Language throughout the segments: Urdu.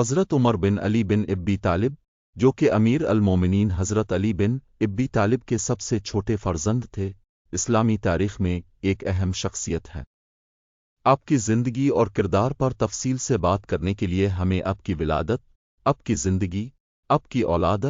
حضرت عمر بن علی بن ابی طالب، جو کہ امیر المومنین حضرت علی بن ابی طالب کے سب سے چھوٹے فرزند تھے، اسلامی تاریخ میں ایک اہم شخصیت ہے۔ آپ کی زندگی اور کردار پر تفصیل سے بات کرنے کے لیے ہمیں آپ کی ولادت، آپ کی زندگی، آپ کی اولاد،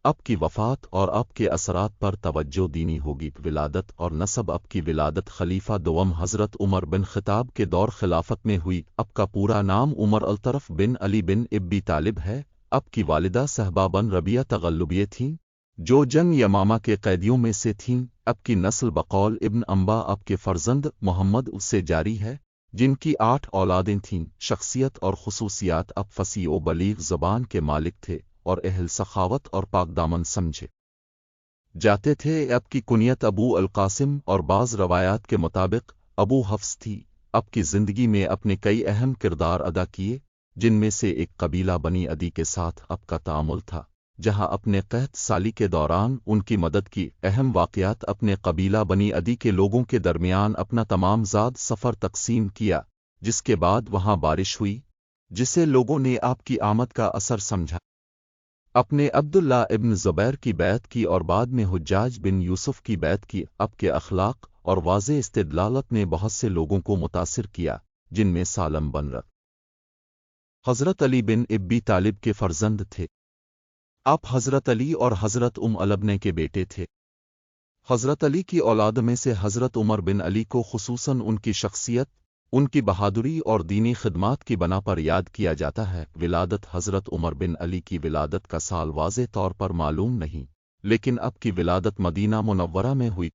آپ کی وفات اور آپ کے اثرات پر توجہ دینی ہوگی۔ ولادت اور نسب۔ آپ کی ولادت خلیفہ دوم حضرت عمر بن خطاب کے دور خلافت میں ہوئی۔ آپ کا پورا نام عمر الطرف بن علی بن ابی طالب ہے۔ آپ کی والدہ صہبا بن ربیہ تغلبیہ تھیں، جو جنگ یمامہ کے قیدیوں میں سے تھیں۔ آپ کی نسل بقول ابن انبا آپ کے فرزند محمد سے جاری ہے، جن کی 8 اولادیں تھیں۔ شخصیت اور خصوصیات۔ آپ فصیح و بلیغ زبان کے مالک تھے اور اہل سخاوت اور پاک دامن سمجھے جاتے تھے۔ آپ کی کنیت ابو القاسم اور بعض روایات کے مطابق ابو حفص تھی۔ آپ کی زندگی میں اپنے کئی اہم کردار ادا کیے، جن میں سے ایک قبیلہ بنی عدی کے ساتھ آپ کا تعامل تھا، جہاں اپنے قحط سالی کے دوران ان کی مدد کی۔ اہم واقعات۔ اپنے قبیلہ بنی عدی کے لوگوں کے درمیان اپنا تمام زاد سفر تقسیم کیا، جس کے بعد وہاں بارش ہوئی، جسے لوگوں نے آپ کی آمد کا اثر سمجھا۔ اپنے عبداللہ ابن زبیر کی بیعت کی اور بعد میں حجاج بن یوسف کی بیعت کی۔ آپ کے اخلاق اور واضح استدلالت نے بہت سے لوگوں کو متاثر کیا، جن میں سالم بن حضرت علی بن ابی طالب کے فرزند تھے۔ آپ حضرت علی اور حضرت البنہ کے بیٹے تھے۔ حضرت علی کی اولاد میں سے حضرت عمر بن علی کو خصوصاً ان کی شخصیت، ان کی بہادری اور دینی خدمات کی بنا پر یاد کیا جاتا ہے۔ ولادت۔ حضرت عمر بن علی کی ولادت کا سال واضح طور پر معلوم نہیں، لیکن آپ کی ولادت مدینہ منورہ میں ہوئی۔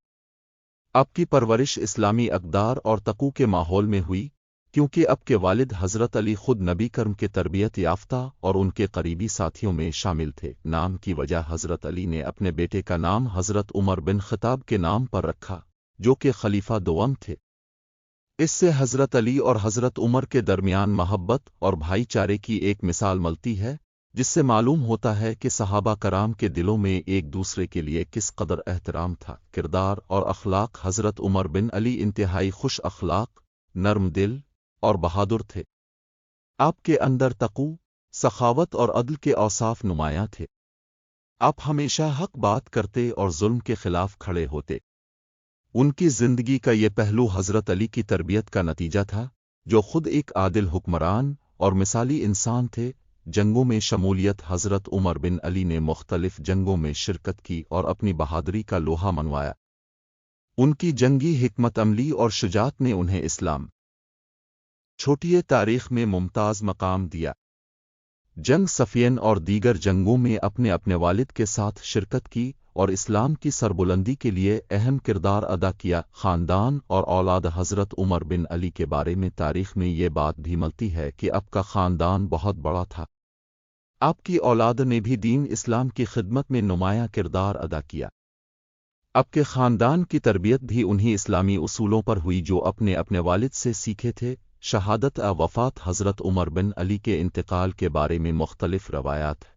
آپ کی پرورش اسلامی اقدار اور تقوی کے ماحول میں ہوئی، کیونکہ آپ کے والد حضرت علی خود نبی کرم کے تربیت یافتہ اور ان کے قریبی ساتھیوں میں شامل تھے۔ نام کی وجہ۔ حضرت علی نے اپنے بیٹے کا نام حضرت عمر بن خطاب کے نام پر رکھا، جو کہ خلیفہ دوم تھے۔ اس سے حضرت علی اور حضرت عمر کے درمیان محبت اور بھائی چارے کی ایک مثال ملتی ہے، جس سے معلوم ہوتا ہے کہ صحابہ کرام کے دلوں میں ایک دوسرے کے لیے کس قدر احترام تھا۔ کردار اور اخلاق۔ حضرت عمر بن علی انتہائی خوش اخلاق، نرم دل اور بہادر تھے۔ آپ کے اندر تقوی، سخاوت اور عدل کے اوصاف نمایاں تھے۔ آپ ہمیشہ حق بات کرتے اور ظلم کے خلاف کھڑے ہوتے۔ ان کی زندگی کا یہ پہلو حضرت علی کی تربیت کا نتیجہ تھا، جو خود ایک عادل حکمران اور مثالی انسان تھے۔ جنگوں میں شمولیت۔ حضرت عمر بن علی نے مختلف جنگوں میں شرکت کی اور اپنی بہادری کا لوہا منوایا۔ ان کی جنگی حکمت عملی اور شجاعت نے انہیں اسلام چھوٹی تاریخ میں ممتاز مقام دیا۔ جنگ صفین اور دیگر جنگوں میں اپنے والد کے ساتھ شرکت کی اور اسلام کی سربلندی کے لیے اہم کردار ادا کیا۔ خاندان اور اولاد۔ حضرت عمر بن علی کے بارے میں تاریخ میں یہ بات بھی ملتی ہے کہ آپ کا خاندان بہت بڑا تھا۔ آپ کی اولاد نے بھی دین اسلام کی خدمت میں نمایاں کردار ادا کیا۔ آپ کے خاندان کی تربیت بھی انہی اسلامی اصولوں پر ہوئی جو اپنے والد سے سیکھے تھے۔ شہادت وفات۔ حضرت عمر بن علی کے انتقال کے بارے میں مختلف روایات ہیں۔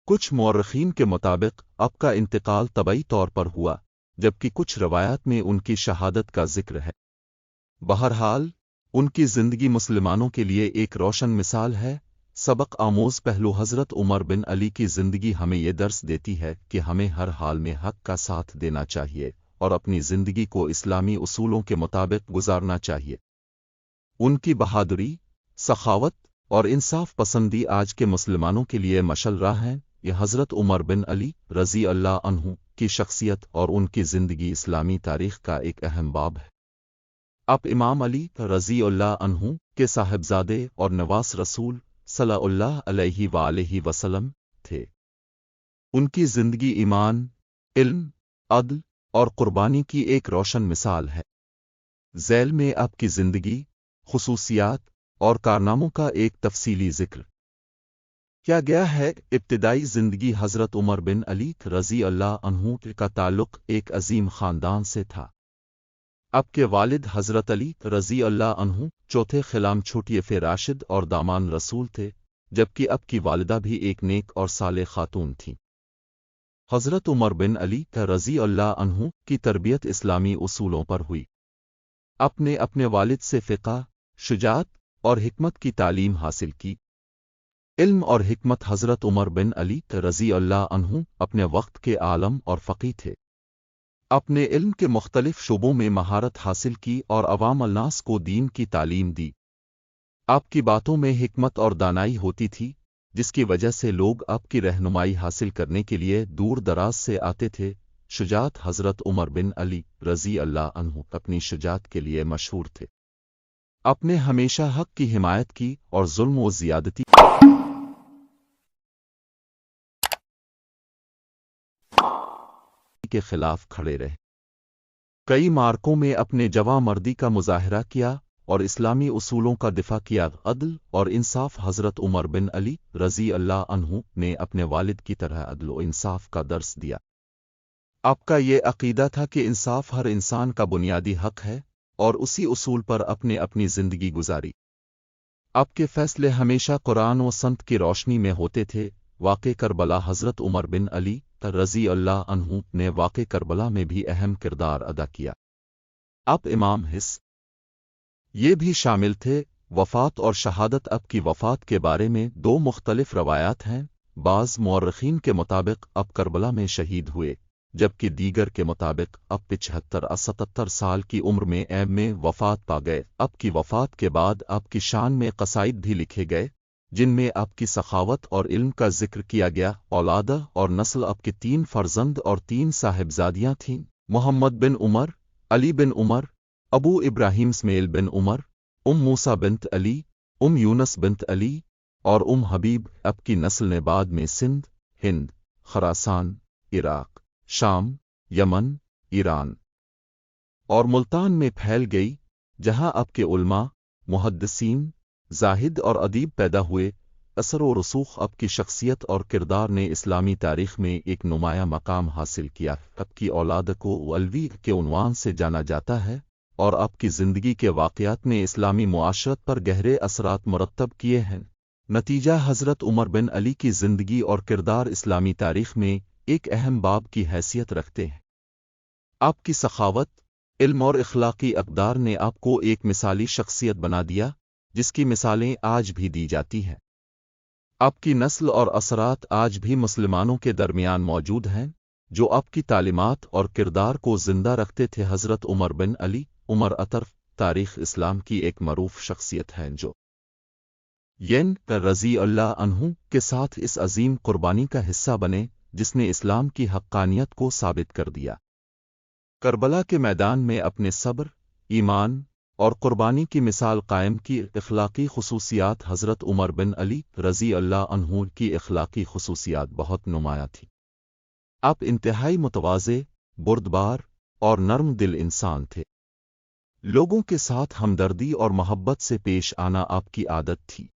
کچھ مورخین کے مطابق آپ کا انتقال طبعی طور پر ہوا، جبکہ کچھ روایات میں ان کی شہادت کا ذکر ہے۔ بہرحال، ان کی زندگی مسلمانوں کے لیے ایک روشن مثال ہے۔ سبق آموز پہلو۔ حضرت عمر بن علی کی زندگی ہمیں یہ درس دیتی ہے کہ ہمیں ہر حال میں حق کا ساتھ دینا چاہیے اور اپنی زندگی کو اسلامی اصولوں کے مطابق گزارنا چاہیے۔ ان کی بہادری، سخاوت اور انصاف پسندی آج کے مسلمانوں کے لیے مشعل راہ ہیں۔ یہ حضرت عمر بن علی رضی اللہ عنہ کی شخصیت اور ان کی زندگی اسلامی تاریخ کا ایک اہم باب ہے۔ آپ امام علی رضی اللہ عنہ کے صاحبزادے اور نواس رسول صلی اللہ علیہ وآلہ وسلم تھے۔ ان کی زندگی ایمان، علم، عدل اور قربانی کی ایک روشن مثال ہے۔ ذیل میں آپ کی زندگی، خصوصیات اور کارناموں کا ایک تفصیلی ذکر کیا گیا ہے۔ ابتدائی زندگی۔ حضرت عمر بن علی رضی اللہ عنہ کا تعلق ایک عظیم خاندان سے تھا۔ آپ کے والد حضرت علی رضی اللہ عنہ چوتھے خلیفہ راشد اور دامان رسول تھے، جبکہ آپ کی والدہ بھی ایک نیک اور صالح خاتون تھیں۔ حضرت عمر بن علی رضی اللہ عنہ کی تربیت اسلامی اصولوں پر ہوئی۔ آپ نے اپنے والد سے فقہ، شجاعت اور حکمت کی تعلیم حاصل کی۔ علم اور حکمت حضرت عمر بن علی رضی اللہ عنہ اپنے وقت کے عالم اور فقیہ تھے۔ اپنے علم کے مختلف شعبوں میں مہارت حاصل کی اور عوام الناس کو دین کی تعلیم دی۔ آپ کی باتوں میں حکمت اور دانائی ہوتی تھی، جس کی وجہ سے لوگ آپ کی رہنمائی حاصل کرنے کے لیے دور دراز سے آتے تھے۔ شجاعت حضرت عمر بن علی رضی اللہ عنہ اپنی شجاعت کے لیے مشہور تھے۔ آپ نے ہمیشہ حق کی حمایت کی اور ظلم و زیادتی کے خلاف کھڑے رہے۔ کئی معرکوں میں اپنے جواں مردی کا مظاہرہ کیا اور اسلامی اصولوں کا دفاع کیا۔ عدل اور انصاف حضرت عمر بن علی رضی اللہ عنہ نے اپنے والد کی طرح عدل و انصاف کا درس دیا۔ آپ کا یہ عقیدہ تھا کہ انصاف ہر انسان کا بنیادی حق ہے اور اسی اصول پر اپنی زندگی گزاری۔ آپ کے فیصلے ہمیشہ قرآن و سنت کی روشنی میں ہوتے تھے۔ واقع کربلا حضرت عمر بن علی رضی اللہ عنہ نے واقع کربلا میں بھی اہم کردار ادا کیا۔ آپ امام حس یہ بھی شامل تھے۔ وفات اور شہادت۔ آپ کی وفات کے بارے میں دو مختلف روایات ہیں۔ بعض مورخین کے مطابق آپ کربلا میں شہید ہوئے، جبکہ دیگر کے مطابق آپ 75-77 سال کی عمر میں ایب میں وفات پا گئے۔ آپ کی وفات کے بعد آپ کی شان میں قصائد بھی لکھے گئے، جن میں آپ کی سخاوت اور علم کا ذکر کیا گیا۔ اولادہ اور نسل۔ آپ کے 3 فرزند اور 3 صاحبزادیاں تھیں: محمد بن عمر، علی بن عمر، ابو ابراہیم اسماعیل بن عمر، موسیٰ بنت علی، یونس بنت علی اور حبیب۔ آپ کی نسل نے بعد میں سندھ، ہند، خراسان، عراق، شام، یمن، ایران اور ملتان میں پھیل گئی، جہاں آپ کے علماء، محدثین، زاہد اور ادیب پیدا ہوئے۔ اثر و رسوخ آپ کی شخصیت اور کردار نے اسلامی تاریخ میں ایک نمایاں مقام حاصل کیا۔ آپ کی اولاد کو علوی کے عنوان سے جانا جاتا ہے اور آپ کی زندگی کے واقعات نے اسلامی معاشرت پر گہرے اثرات مرتب کیے ہیں۔ نتیجہ: حضرت عمر بن علی کی زندگی اور کردار اسلامی تاریخ میں ایک اہم باب کی حیثیت رکھتے ہیں۔ آپ کی سخاوت، علم اور اخلاقی اقدار نے آپ کو ایک مثالی شخصیت بنا دیا، جس کی مثالیں آج بھی دی جاتی ہیں۔ آپ کی نسل اور اثرات آج بھی مسلمانوں کے درمیان موجود ہیں، جو آپ کی تعلیمات اور کردار کو زندہ رکھتے تھے۔ حضرت عمر بن علی عمر اطرف تاریخ اسلام کی ایک معروف شخصیت ہے، جو رضی اللہ عنہ کے ساتھ اس عظیم قربانی کا حصہ بنے جس نے اسلام کی حقانیت کو ثابت کر دیا۔ کربلا کے میدان میں اپنے صبر، ایمان اور قربانی کی مثال قائم کی۔ اخلاقی خصوصیات حضرت عمر بن علی رضی اللہ عنہ کی اخلاقی خصوصیات بہت نمایاں تھیں۔ آپ انتہائی متواضع، بردبار اور نرم دل انسان تھے۔ لوگوں کے ساتھ ہمدردی اور محبت سے پیش آنا آپ کی عادت تھی۔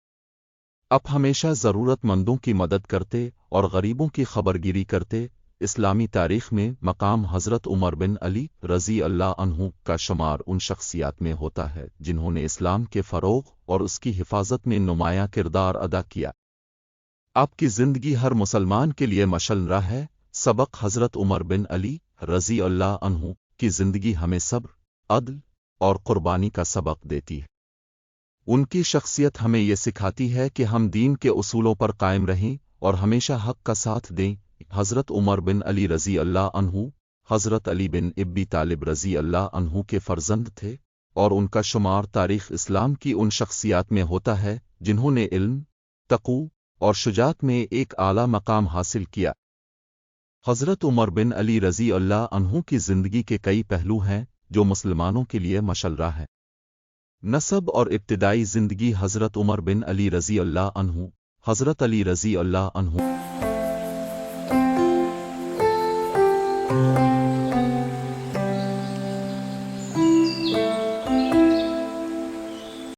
آپ ہمیشہ ضرورت مندوں کی مدد کرتے اور غریبوں کی خبرگیری کرتے۔ اسلامی تاریخ میں مقام حضرت عمر بن علی رضی اللہ عنہ کا شمار ان شخصیات میں ہوتا ہے جنہوں نے اسلام کے فروغ اور اس کی حفاظت میں نمایاں کردار ادا کیا۔ آپ کی زندگی ہر مسلمان کے لیے مشعل راہ ہے۔ سبق: حضرت عمر بن علی رضی اللہ عنہ کی زندگی ہمیں صبر، عدل اور قربانی کا سبق دیتی ہے۔ ان کی شخصیت ہمیں یہ سکھاتی ہے کہ ہم دین کے اصولوں پر قائم رہیں اور ہمیشہ حق کا ساتھ دیں۔ حضرت عمر بن علی رضی اللہ عنہ حضرت علی بن ابی طالب رضی اللہ عنہ کے فرزند تھے، اور ان کا شمار تاریخ اسلام کی ان شخصیات میں ہوتا ہے جنہوں نے علم، تقوی اور شجاعت میں ایک اعلیٰ مقام حاصل کیا۔ حضرت عمر بن علی رضی اللہ عنہ کی زندگی کے کئی پہلو ہیں جو مسلمانوں کے لیے مشعل راہ ہیں۔ نسب اور ابتدائی زندگی حضرت عمر بن علی رضی اللہ عنہ حضرت علی رضی اللہ عنہ